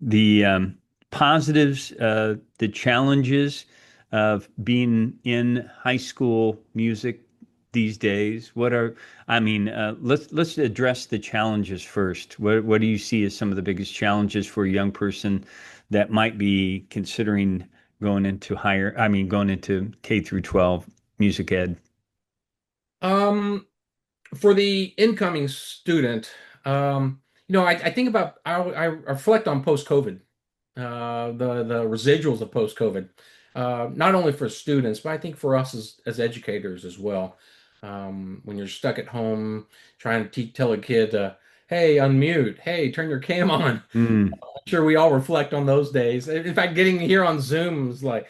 the positives, the challenges of being in high school music these days. I mean, let's address the challenges first. What do you see as some of the biggest challenges for a young person that might be considering going into K through 12 music ed? Um, for the incoming student, I think about I reflect on post-COVID, the residuals of post-COVID, not only for students, but I think for us as educators as well. When you're stuck at home trying to tell a kid, "Hey, unmute. Hey, turn your cam on." Hmm. I'm sure we all reflect on those days. In fact, getting here on Zoom is like,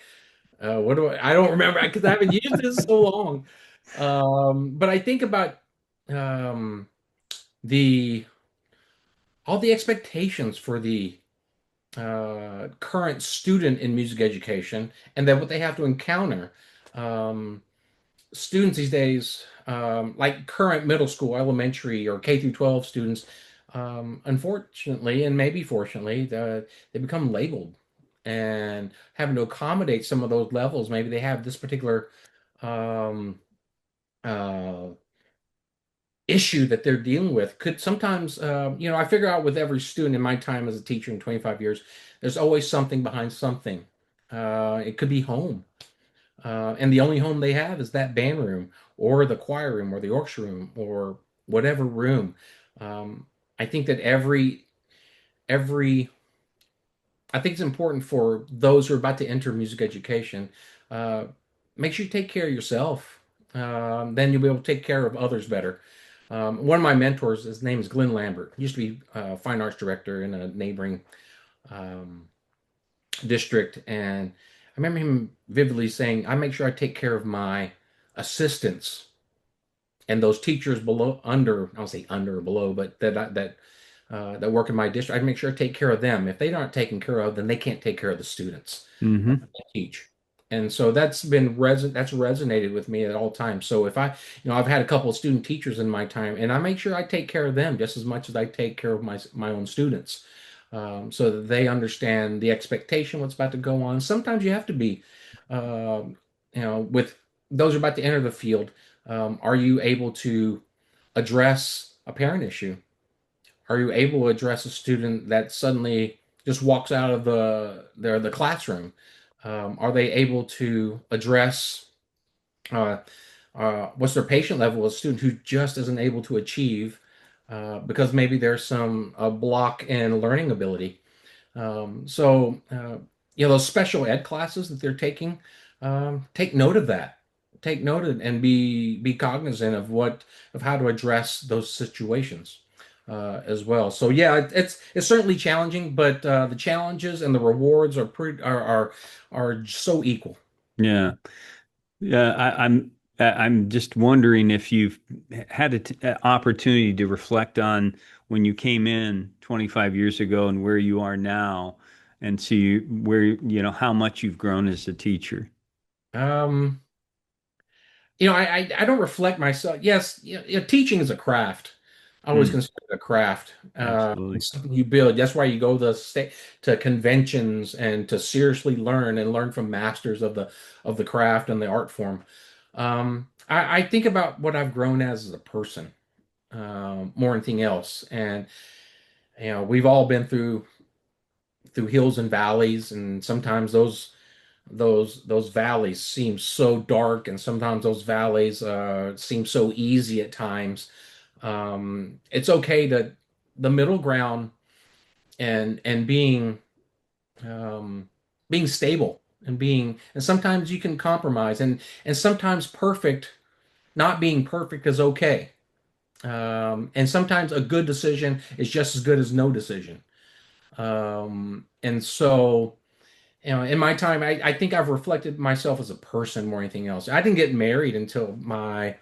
what do I don't remember because I haven't used this so long. But I think about um, the all the expectations for the current student in music education, and then what they have to encounter. Um, Students these days, like current middle school, elementary, or K through 12 students, unfortunately, and maybe fortunately, they become labeled and having to accommodate some of those levels. Maybe they have this particular um, uh, issue that they're dealing with. Could sometimes, I figure out with every student in my time as a teacher in 25 years, there's always something behind something. It could be home. And the only home they have is that band room or the choir room or the orchestra room or whatever room. Um, I think that every I think it's important for those who are about to enter music education. Uh, Make sure you take care of yourself. Then you'll be able to take care of others better. One of my mentors, his name is Glenn Lambert. He used to be a fine arts director in a neighboring um, district, and I remember him vividly saying, "I make sure I take care of my assistants and those teachers below, under, I don't say under or below, but that work in my district, I make sure I take care of them. If they aren't taken care of, then they can't take care of the students Hmm. I teach. And so that's resonated with me at all times. So if I've had a couple of student teachers in my time, and I make sure I take care of them just as much as I take care of my own students, so that they understand the expectation, what's about to go on. Sometimes you have to be, um, with those who are about to enter the field. Are you able to address a parent issue? Are you able to address a student that suddenly just walks out of the classroom? Are they able to address uh, what's their patient level? A student who just isn't able to achieve because maybe there's some block in learning ability. Those special ed classes that they're taking, take note of that. Take note of, and be cognizant of how to address those situations as well. So yeah, it's certainly challenging, but the challenges and the rewards are so equal. Yeah. Yeah, I'm just wondering if you've had an opportunity to reflect on when you came in 25 years ago and where you are now, and see where, how much you've grown as a teacher. Um, I don't reflect myself. Yes, teaching is a craft. I always Hmm, consider it a craft. absolutely. It's something you build. That's why you go to conventions and to seriously learn and learn from masters of the craft and the art form. I think about what I've grown as a person, more than anything else. And we've all been through hills and valleys, and sometimes those valleys seem so dark, and sometimes those valleys seem so easy at times. It's okay to the middle ground, and um, being stable, and sometimes you can compromise, and sometimes not being perfect is okay. And sometimes a good decision is just as good as no decision. And so in my time, I think I've reflected myself as a person more than anything else. I didn't get married until my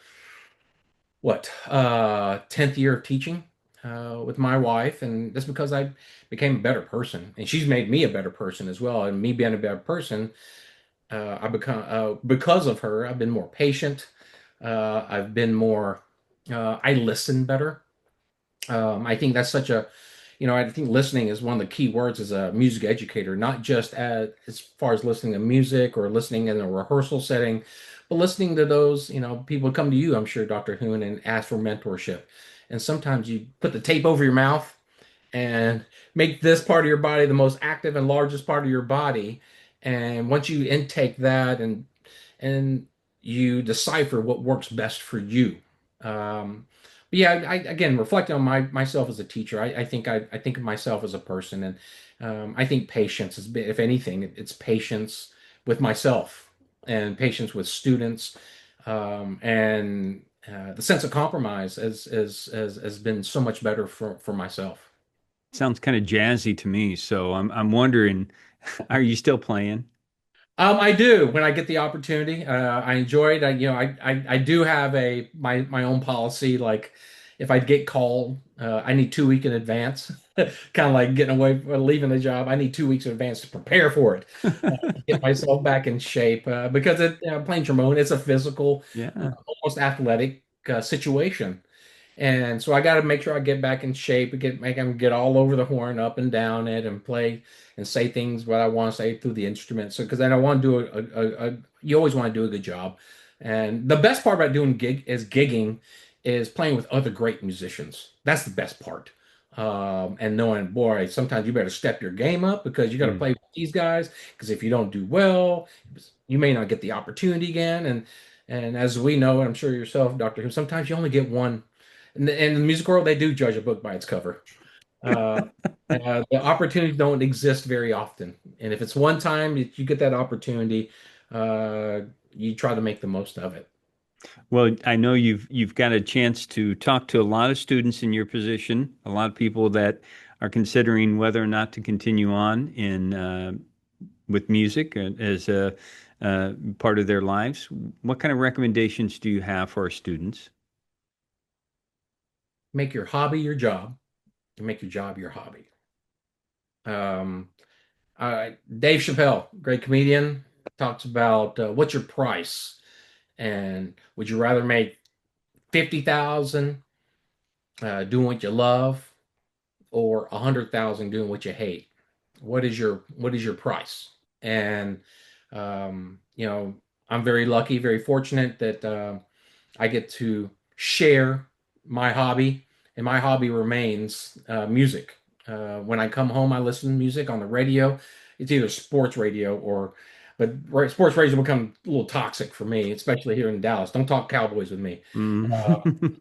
10th year of teaching with my wife, and that's because I became a better person, and she's made me a better person as well. And me being a better person, I become because of her. I've been more patient. I've been more. I listen better. I think that's such a, I think listening is one of the key words as a music educator, not just as far as listening to music or listening in a rehearsal setting, but listening to those, people come to you, I'm sure, Dr. Hoon, and ask for mentorship. And sometimes you put the tape over your mouth and make this part of your body the most active and largest part of your body. And once you intake that, and you decipher what works best for you. But yeah, again, reflecting on myself as a teacher, I think of myself as a person, and I think patience is, if anything, it's patience with myself and patience with students, and the sense of compromise has been so much better for myself. Sounds kind of jazzy to me. So I'm wondering, are you still playing? I do when I get the opportunity. I enjoy it. I do have my own policy. Like if I get called, I need 2 weeks in advance. Kind of like getting away or leaving the job. I need 2 weeks in advance to prepare for it, to get myself back in shape. Because playing trombone, it's a physical, Yeah. almost athletic situation. And so I got to make sure I get back in shape, make him get all over the horn, up and down it, and play and say things what I want to say through the instrument. So because then I want to do you always want to do a good job. And the best part about doing gigging is playing with other great musicians. That's the best part. And knowing, boy, sometimes you better step your game up because you got to Hmm. play with these guys. Because if you don't do well, you may not get the opportunity again. And as we know, I'm sure yourself, Doctor Who, sometimes you only get one. In the music world, they do judge a book by its cover. Uh, the opportunities don't exist very often, and if it's one time that you get that opportunity, uh, you try to make the most of it. Well, I know you've got a chance to talk to a lot of students in your position, a lot of people that are considering whether or not to continue on in with music as a part of their lives. What kind of recommendations do you have for our students? make your hobby your job and make your job your hobby. Um, Dave Chappelle, great comedian, talks about what's your price, and would you rather make 50,000 doing what you love, or 100,000 doing what you hate? What is your price? And you know, I'm very lucky, very fortunate that I get to share my hobby, and my hobby remains music. When I come home, I listen to music on the radio. It's either sports radio or, but sports radio become a little toxic for me, especially here in Dallas. Don't talk Cowboys with me. Mm.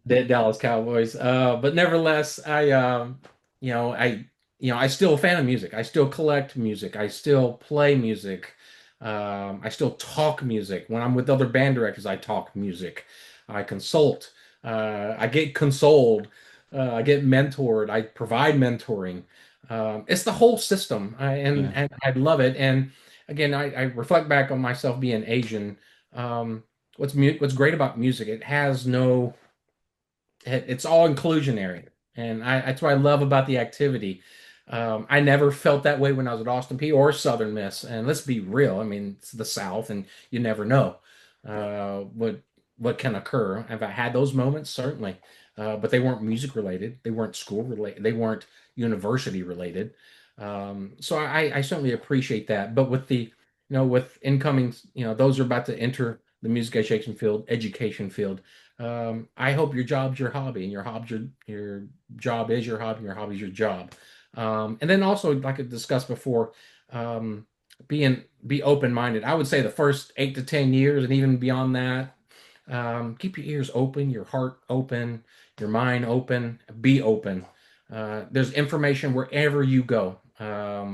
Dead Dallas Cowboys. But nevertheless, you know, I, I still a fan of music. I still collect music. I still play music. I still talk music. When I'm with other band directors, I talk music. I consult. I get consoled. I get mentored. I provide mentoring. It's the whole system, Yeah. and I love it. And again, I reflect back on myself being Asian. What's great about music? It has no it's all inclusionary, and that's what I love about the activity. I never felt that way when I was at Austin Peay or Southern Miss. And let's be real, I mean, it's the South, and you never know what can occur. Have I had those moments? Certainly, but they weren't music related. They weren't school related. They weren't university related. So I certainly appreciate that. But with with incoming, those are about to enter the music education field. I hope your job's your hobby, and your job is your hobby, and your hobby is your job. And then also, like I discussed before, um, be open-minded. I would say the first 8 to 10 years, and even beyond that, keep your ears open, your heart open, your mind open. Be open. There's information wherever you go. I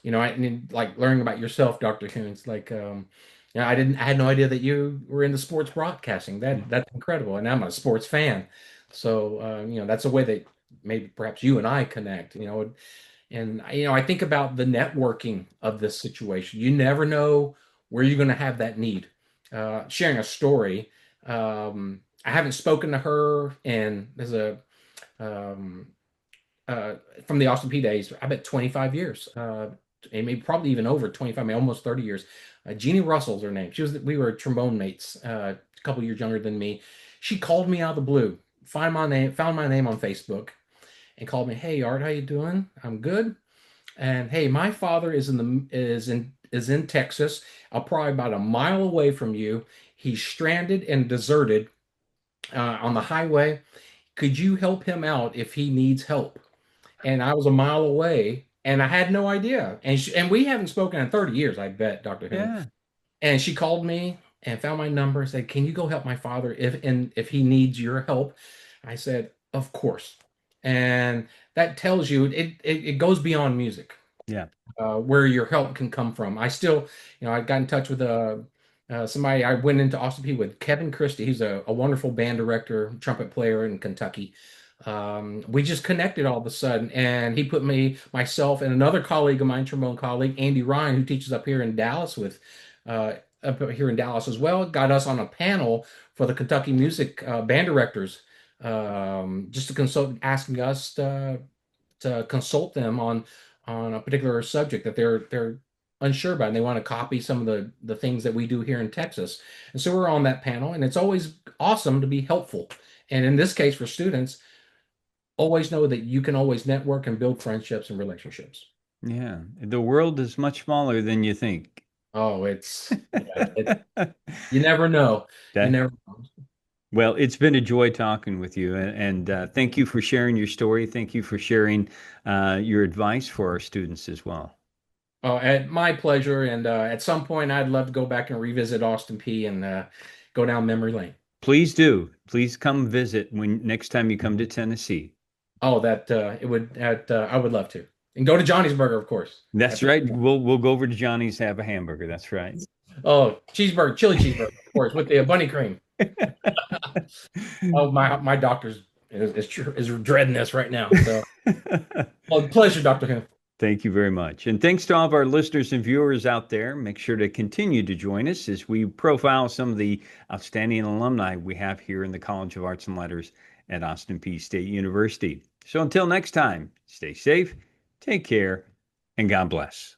mean, like learning about yourself, Dr. Hoon. It's like, I had no idea that you were into sports broadcasting. Yeah. That's incredible, and I'm a sports fan. So, that's a way that maybe perhaps you and I connect. And I think about the networking of this situation. You never know where you're going to have that need. Sharing a story. I haven't spoken to her, and there's a um, from the Austin Peay days, I bet 25 years, and maybe probably even over 25, maybe almost 30 years. Jeannie Russell's her name. We were trombone mates, a couple years younger than me. She called me out of the blue, found my name on Facebook, and called me. Hey, Art, how you doing? I'm good. And hey, my father is in Texas. I'm probably about a mile away from you. He's stranded and deserted on the highway. Could you help him out if he needs help? And I was a mile away, and I had no idea. And we haven't spoken in 30 years, I bet, Dr. Hoon. Yeah. And she called me and found my number and said, "Can you go help my father if he needs your help?" I said, "Of course." And that tells you it goes beyond music, Yeah. where your help can come from. I still, I got in touch with somebody. I went into Austin Peay with Kevin Christie. He's a wonderful band director, trumpet player in Kentucky. We just connected all of a sudden, and he put myself, and another colleague of mine, trombone colleague, Andy Ryan, who teaches up here in Dallas as well, got us on a panel for the Kentucky music band directors, just to consult, asking us to consult them on a particular subject that they're unsure about, and they want to copy some of the things that we do here in Texas. And so we're on that panel, and it's always awesome to be helpful. And in this case, for students, always know that you can always network and build friendships and relationships. Yeah. The world is much smaller than you think. Oh, you never know. You That never know. Well, it's been a joy talking with you, and thank you for sharing your story. Thank you for sharing your advice for our students as well. Oh, at my pleasure. And at some point, I'd love to go back and revisit Austin Peay and go down memory lane. Please do. Please come visit when next time you come to Tennessee. Oh, I would love to. And go to Johnny's Burger, of course. That's That's right. We'll go over to Johnny's to have a hamburger. That's right. Oh, cheeseburger, chili cheeseburger, of course, with the bunny cream. Oh, my doctor's is dreading this right now. So, well, pleasure, Dr. Hoon. Thank you very much. And thanks to all of our listeners and viewers out there. Make sure to continue to join us as we profile some of the outstanding alumni we have here in the College of Arts and Letters at Austin Peay State University. So until next time, stay safe, take care, and God bless.